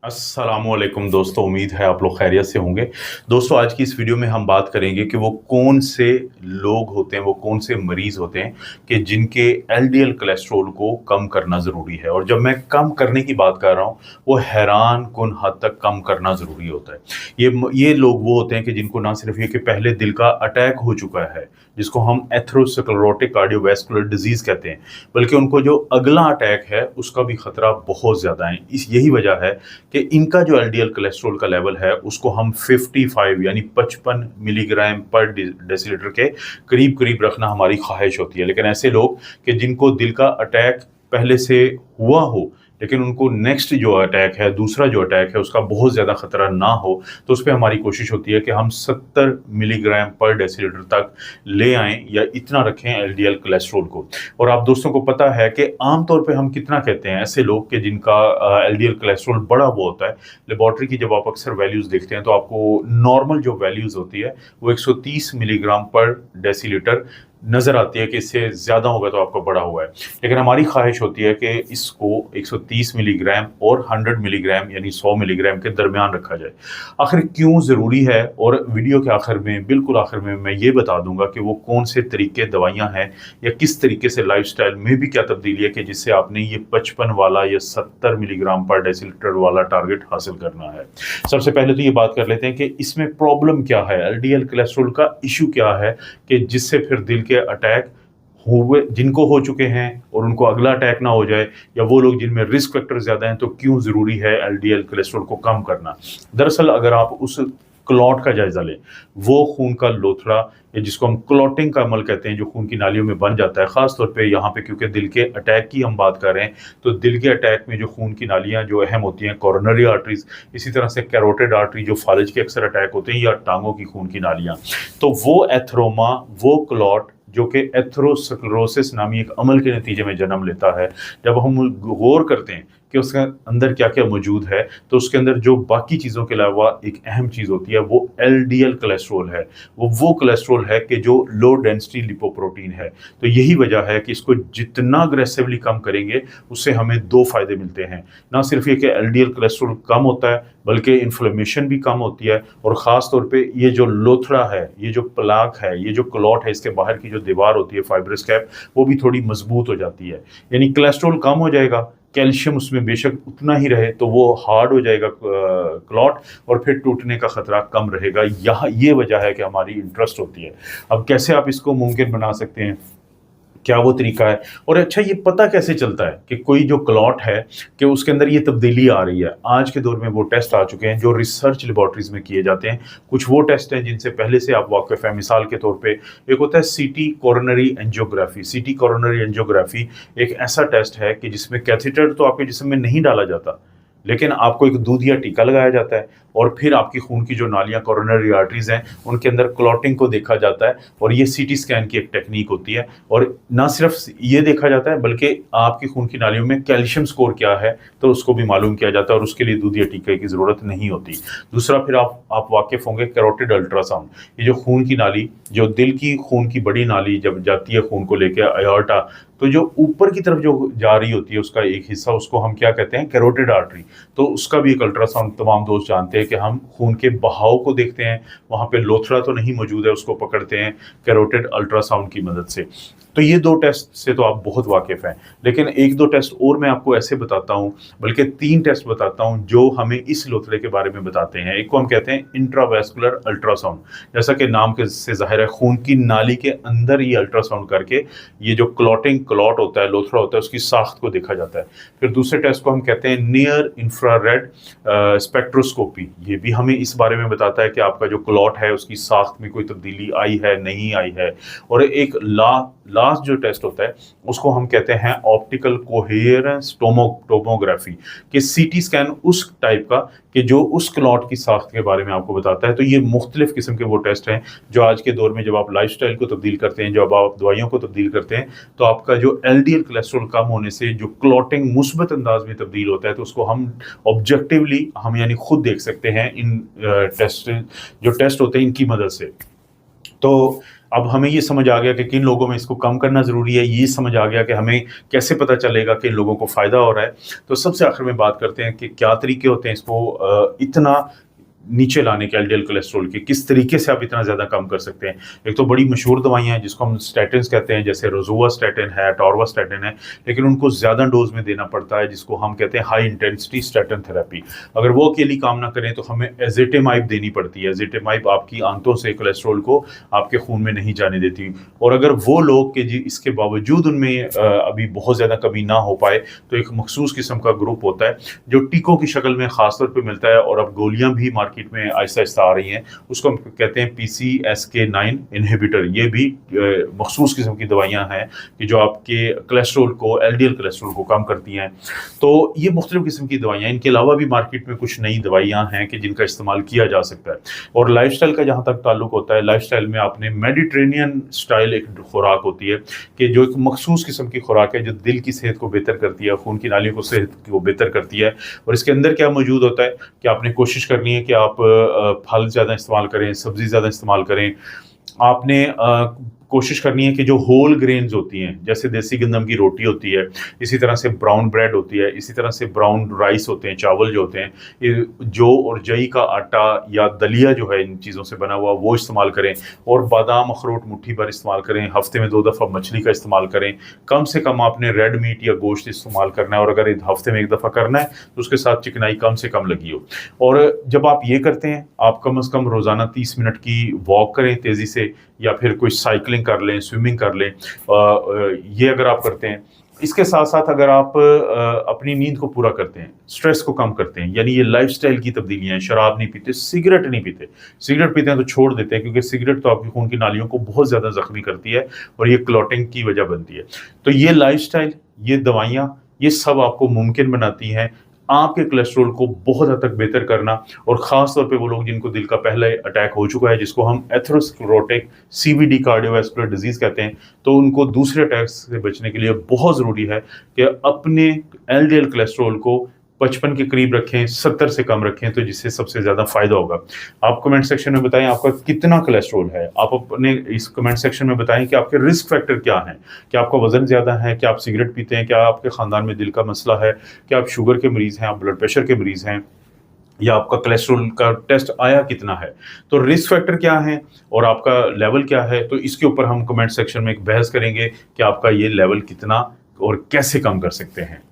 अस्सलामुअलैकुम दोस्तों, उम्मीद है आप लोग खैरियत से होंगे। दोस्तों, आज की इस वीडियो में हम बात करेंगे कि वो कौन से लोग होते हैं, वो कौन से मरीज़ होते हैं कि जिनके एलडीएल कोलेस्ट्रॉल को कम करना ज़रूरी है। और जब मैं कम करने की बात कर रहा हूँ, वो हैरान-कुन हद तक कम करना ज़रूरी होता है। ये लोग वो होते हैं कि जिनको ना सिर्फ़ ये कि पहले दिल का अटैक हो चुका है, जिसको हम एथेरोस्क्लेरोटिक कार्डियोवैस्कुलर डिज़ीज़ कहते हैं, बल्कि उनको जो अगला अटैक है, उसका भी खतरा बहुत ज़्यादा है। यही वजह है कि इनका जो एलडीएल कोलेस्ट्रॉल का लेवल है, उसको हम 55 यानी 55 मिलीग्राम पर डेसीलीटर के करीब-करीब रखना हमारी ख्वाहिश होती है। लेकिन ऐसे लोग कि जिनको दिल का अटैक पहले से हुआ हो, लेकिन उनको नेक्स्ट जो अटैक है, दूसरा जो अटैक है, उसका बहुत ज़्यादा खतरा ना हो, तो उसपे हमारी कोशिश होती है कि हम 70 मिलीग्राम पर डेसीलीटर तक ले आएँ या इतना रखें एलडीएल कोलेस्ट्रॉल को। और आप दोस्तों को पता है कि आम तौर पे हम कितना कहते हैं ऐसे लोग कि जिनका एलडीएल कोलेस्ट्रॉल बढ़ा हुआ होता है। लेबॉर्ट्री की जब आप अक्सर वैल्यूज़ देखते हैं, तो आपको नॉर्मल जो वैल्यूज़ होती है, वो 130 मिलीग्राम पर डेसीलीटर नज़र आती है कि इससे ज़्यादा होगा तो आपका बढ़ा हुआ है। लेकिन हमारी ख्वाहिश होती है कि इसको 130 मिलीग्राम और 100 मिलीग्राम यानी 100 मिलीग्राम के दरमियान रखा जाए। आखिर क्यों ज़रूरी है, और वीडियो के आखिर में, बिल्कुल आखिर में मैं ये बता दूंगा कि वो कौन से तरीके, दवाइयाँ हैं, या किस तरीके से लाइफस्टाइल में भी क्या तब्दीली है कि जिससे आपने ये 55 वाला या 70 मिलीग्राम पर डेसीलीटर वाला टारगेट हासिल करना है। सबसे पहले तो ये बात कर लेते हैं कि इसमें प्रॉब्लम क्या है, एलडीएल कोलेस्ट्रॉल का इशू क्या है कि जिससे फिर दिल के अटैक हुए, जिनको हो चुके हैं, और उनको अगला अटैक ना हो जाए, या वो लोग जिनमें रिस्क फैक्टर ज़्यादा हैं, तो क्यों ज़रूरी है एलडीएल कोलेस्ट्रॉल को कम करना। दरअसल अगर आप उस क्लॉट का जायज़ा लें, वो खून का लोथड़ा, या जिसको हम क्लॉटिंग का अमल कहते हैं, जो खून की नालियों में बन जाता है, ख़ास तौर पे यहाँ पे क्योंकि दिल के अटैक की हम बात कर रहे हैं, तो दिल के अटैक में जो खून की नालियाँ जो अहम होती हैं, कोरोनरी आर्टरीज़, इसी तरह से कैरोटिड आर्टरी जो फालिज के अक्सर अटैक होते हैं, या टांगों की खून की नालियाँ, तो वो एथरोमा, वो क्लॉट जो कि एथेरोस्क्लेरोसिस नामी एक अमल के नतीजे में जन्म लेता है, जब हम गौर करते हैं कि उसके अंदर क्या-क्या मौजूद है, तो उसके अंदर जो बाकी चीज़ों के अलावा एक अहम चीज़ होती है, वो एलडीएल कोलेस्ट्रॉल है। वो कोलेस्ट्रॉल है कि जो लो डेंसिटी लिपोप्रोटीन है। तो यही वजह है कि इसको जितना अग्रेसिवली कम करेंगे, उससे हमें 2 फ़ायदे मिलते हैं। ना सिर्फ ये कि एलडीएल कोलेस्ट्रॉल कम होता है, बल्कि इन्फ्लेमेशन भी कम होती है, और ख़ास तौर पे ये जो लोथड़ा है, ये जो प्लाक है, ये जो क्लॉट है, इसके बाहर की जो दीवार होती है, फाइब्रस कैप, वो भी थोड़ी मजबूत हो जाती है। यानी कोलेस्ट्रॉल कम हो जाएगा, कैल्शियम उसमें बेशक उतना ही रहे, तो वो हार्ड हो जाएगा क्लॉट, और फिर टूटने का खतरा कम रहेगा। यहाँ ये वजह है कि हमारी इंटरेस्ट होती है। अब कैसे आप इसको मुमकिन बना सकते हैं, क्या वो तरीका है, और अच्छा ये पता कैसे चलता है कि कोई जो क्लॉट है कि उसके अंदर ये तब्दीली आ रही है। आज के दौर में वो टेस्ट आ चुके हैं जो रिसर्च लेबॉर्ट्रीज में किए जाते हैं। कुछ वो टेस्ट हैं जिनसे पहले से आप वाकिफ हैं। मिसाल के तौर पे एक होता है सीटी कोरोनरी एंजियोग्राफी। सीटी कोरोनरी एंजियोग्राफी एक ऐसा टेस्ट है कि जिसमें कैथेटर तो आपके जिस्म में नहीं डाला जाता, लेकिन आपको एक दूध या टीका लगाया जाता है, और फिर आपकी खून की जो नालियाँ, कोरोनरी आर्टरीज हैं, उनके अंदर क्लॉटिंग को देखा जाता है। और ये सीटी स्कैन की एक टेक्निक होती है, और ना सिर्फ ये देखा जाता है, बल्कि आपकी खून की नालियों में कैल्शियम स्कोर क्या है, तो उसको भी मालूम किया जाता है, और उसके लिए दूध या टीके की ज़रूरत नहीं होती। दूसरा, फिर आप वाकिफ होंगे कैरोटिड अल्ट्रासाउंड। ये जो खून की नाली, जो दिल की खून की बड़ी नाली जब जाती है खून को लेकर अयोर्टा, तो जो ऊपर की तरफ जो जा रही होती है, उसका एक हिस्सा, उसको हम क्या कहते हैं, कैरोटिड आर्टरी। तो उसका भी एक अल्ट्रासाउंड तमाम दोस्त जानते हैं कि हम खून के बहाव को देखते हैं, वहाँ पे लोथड़ा तो नहीं मौजूद है, उसको पकड़ते हैं कैरोटिड अल्ट्रासाउंड की मदद से। तो ये 2 टेस्ट से तो आप बहुत वाकिफ़ हैं, लेकिन 1-2 टेस्ट और मैं आपको ऐसे बताता हूँ, बल्कि 3 टेस्ट बताता हूँ जो हमें इस लोथड़े के बारे में बताते हैं। एक को हम कहते हैं इंट्रावैस्कुलर अल्ट्रासाउंड। जैसा कि नाम के से ज़ाहिर है, खून की नाली के अंदर ये अल्ट्रासाउंड करके ये जो क्लॉट होता है, लोथड़ा होता है, उसकी साख्त को देखा जाता है। फिर दूसरे टेस्ट को हम कहते हैं नियर इंफ्रारेड स्पेक्ट्रोस्कोपी। ये भी हमें इस बारे में बताता है कि आपका जो क्लॉट है, उसकी साख्त में कोई तब्दीली आई है, नहीं आई है। और एक लास्ट जो टेस्ट होता है, उसको हम कहते हैं ऑप्टिकल कोहेरेंस टोमोग्राफी, कि सीटी स्कैन उस टाइप का कि जो उस क्लॉट की साख्त के बारे में आपको बताता है। तो ये मुख्तलिफ किस्म के वो टेस्ट हैं जो आज के दौर में, जब आप लाइफस्टाइल को तब्दील करते हैं, जब आप दवाइयों को तब्दील करते हैं, तो आपका जो एलडीएल कोलेस्ट्रॉल कम होने से जो क्लॉटिंग मुस्बत अंदाज में तब्दील होता है, तो उसको हम ऑब्जेक्टिवली, हम यानी खुद देख सकते हैं इन टेस्ट, जो टेस्ट होते हैं, इनकी मदद से। तो अब हमें ये समझ आ गया कि किन लोगों में इसको कम करना ज़रूरी है, ये समझ आ गया कि हमें कैसे पता चलेगा कि इन लोगों को फ़ायदा हो रहा है। तो सबसे आखिर में बात करते हैं कि क्या तरीके होते हैं इसको इतना नीचे लाने के एलडीएल कोलेस्ट्रॉल के, किस तरीके से आप इतना ज़्यादा कम कर सकते हैं। एक तो बड़ी मशहूर दवाइयाँ हैं जिसको हम स्टैटिन्स कहते हैं, जैसे रोज़ुवास्टैटिन है, टॉर्वास्टैटिन है, लेकिन उनको ज़्यादा डोज में देना पड़ता है, जिसको हम कहते हैं हाई इंटेंसिटी स्टैटिन थेरेपी। अगर वो अकेली काम ना करें तो हमें एज़ेटेमाइब देनी पड़ती है। एज़ेटेमाइब आपकी आंतों से कोलेस्ट्रॉल को आपके खून में नहीं जाने देती, और अगर वो लोग कि जी इसके बावजूद उनमें अभी बहुत ज़्यादा कमी ना हो पाए, तो एक मखसूस किस्म का ग्रुप होता है जो टीकों की शक्ल में ख़ास तौर पे मिलता है, और अब गोलियां भी मार्केट में आहिस्ता आहिस्ता आ रही हैं। उसको हम कहते हैं PCSK9 इनहिबिटर। ये भी मखसूस किस्म की दवाइयां हैं कि जो आपके कोलेस्ट्रॉल को, एलडीएल कोलेस्ट्रॉल को कम करती हैं। तो ये मुख्तलिफ किस्म की दवाइयां, इनके अलावा भी मार्केट में कुछ नई दवाइयां हैं कि जिनका इस्तेमाल किया जा सकता है। और लाइफस्टाइल का जहाँ तक ताल्लुक होता है, लाइफस्टाइल में आपने मेडिटेरेनियन स्टाइल एक खुराक होती है कि जो एक मखसूस किस्म की खुराक है जो दिल की सेहत को बेहतर करती है, खून की नालियों को सेहत को बेहतर करती है। और इसके अंदर क्या मौजूद होता है कि आपने कोशिश करनी है कि आप फल ज़्यादा इस्तेमाल करें, सब्ज़ी ज़्यादा इस्तेमाल करें। आपने कोशिश करनी है कि जो होल ग्रेन्स होती हैं, जैसे देसी गंदम की रोटी होती है, इसी तरह से ब्राउन ब्रेड होती है, इसी तरह से ब्राउन राइस होते हैं, चावल जो होते हैं, ये जौ और जई का आटा या दलिया जो है इन चीज़ों से बना हुआ, वो इस्तेमाल करें। और बादाम अखरोट मुट्ठी भर इस्तेमाल करें। हफ्ते में 2 दफ़ा मछली का इस्तेमाल करें। कम से कम आपने रेड मीट या गोश्त इस्तेमाल करना है, और अगर हफ्ते में 1 दफ़ा करना है तो उसके साथ चिकनाई कम से कम लगी हो। और जब आप ये करते हैं, आप कम से कम रोज़ाना 30 मिनट की वॉक करें तेज़ी से, या फिर कोई साइकिलिंग कर लें, स्विमिंग कर लें। ये अगर आप करते हैं, इसके साथ साथ अगर आप अपनी नींद को पूरा करते हैं, स्ट्रेस को कम करते हैं, यानी ये लाइफस्टाइल की तब्दीलियां हैं। शराब नहीं पीते, सिगरेट नहीं पीते। सिगरेट पीते हैं तो छोड़ देते हैं, क्योंकि सिगरेट तो आपकी खून की नालियों को बहुत ज़्यादा ज़ख्मी करती है और ये क्लॉटिंग की वजह बनती है। तो ये लाइफस्टाइल, ये दवाइयाँ, ये सब आपको मुमकिन बनाती हैं आपके कोलेस्ट्रॉल को बहुत हद तक बेहतर करना। और ख़ास तौर पे वो लोग जिनको दिल का पहले अटैक हो चुका है, जिसको हम एथेरोस्क्लेरोटिक CVD कार्डियोवैस्कुलर डिजीज़ कहते हैं, तो उनको दूसरे अटैक से बचने के लिए बहुत ज़रूरी है कि अपने LDL कोलेस्ट्रॉल को 55 के करीब रखें, 70 से कम रखें, तो जिससे सबसे ज़्यादा फ़ायदा होगा। आप कमेंट सेक्शन में बताएं आपका कितना कोलेस्ट्रॉल है। आप अपने इस कमेंट सेक्शन में बताएं कि आपके रिस्क फैक्टर क्या हैं। क्या आपका वज़न ज़्यादा है? क्या आप सिगरेट पीते हैं? क्या आपके ख़ानदान में दिल का मसला है? क्या आप शुगर के मरीज़ हैं? आप ब्लड प्रेशर के मरीज़ हैं? या आपका कोलेस्ट्रॉल का टेस्ट आया कितना है? तो रिस्क फैक्टर क्या है और आपका लेवल क्या है? तो इसके ऊपर हम कमेंट सेक्शन में एक बहस करेंगे कि आपका ये लेवल कितना और कैसे कम कर सकते हैं।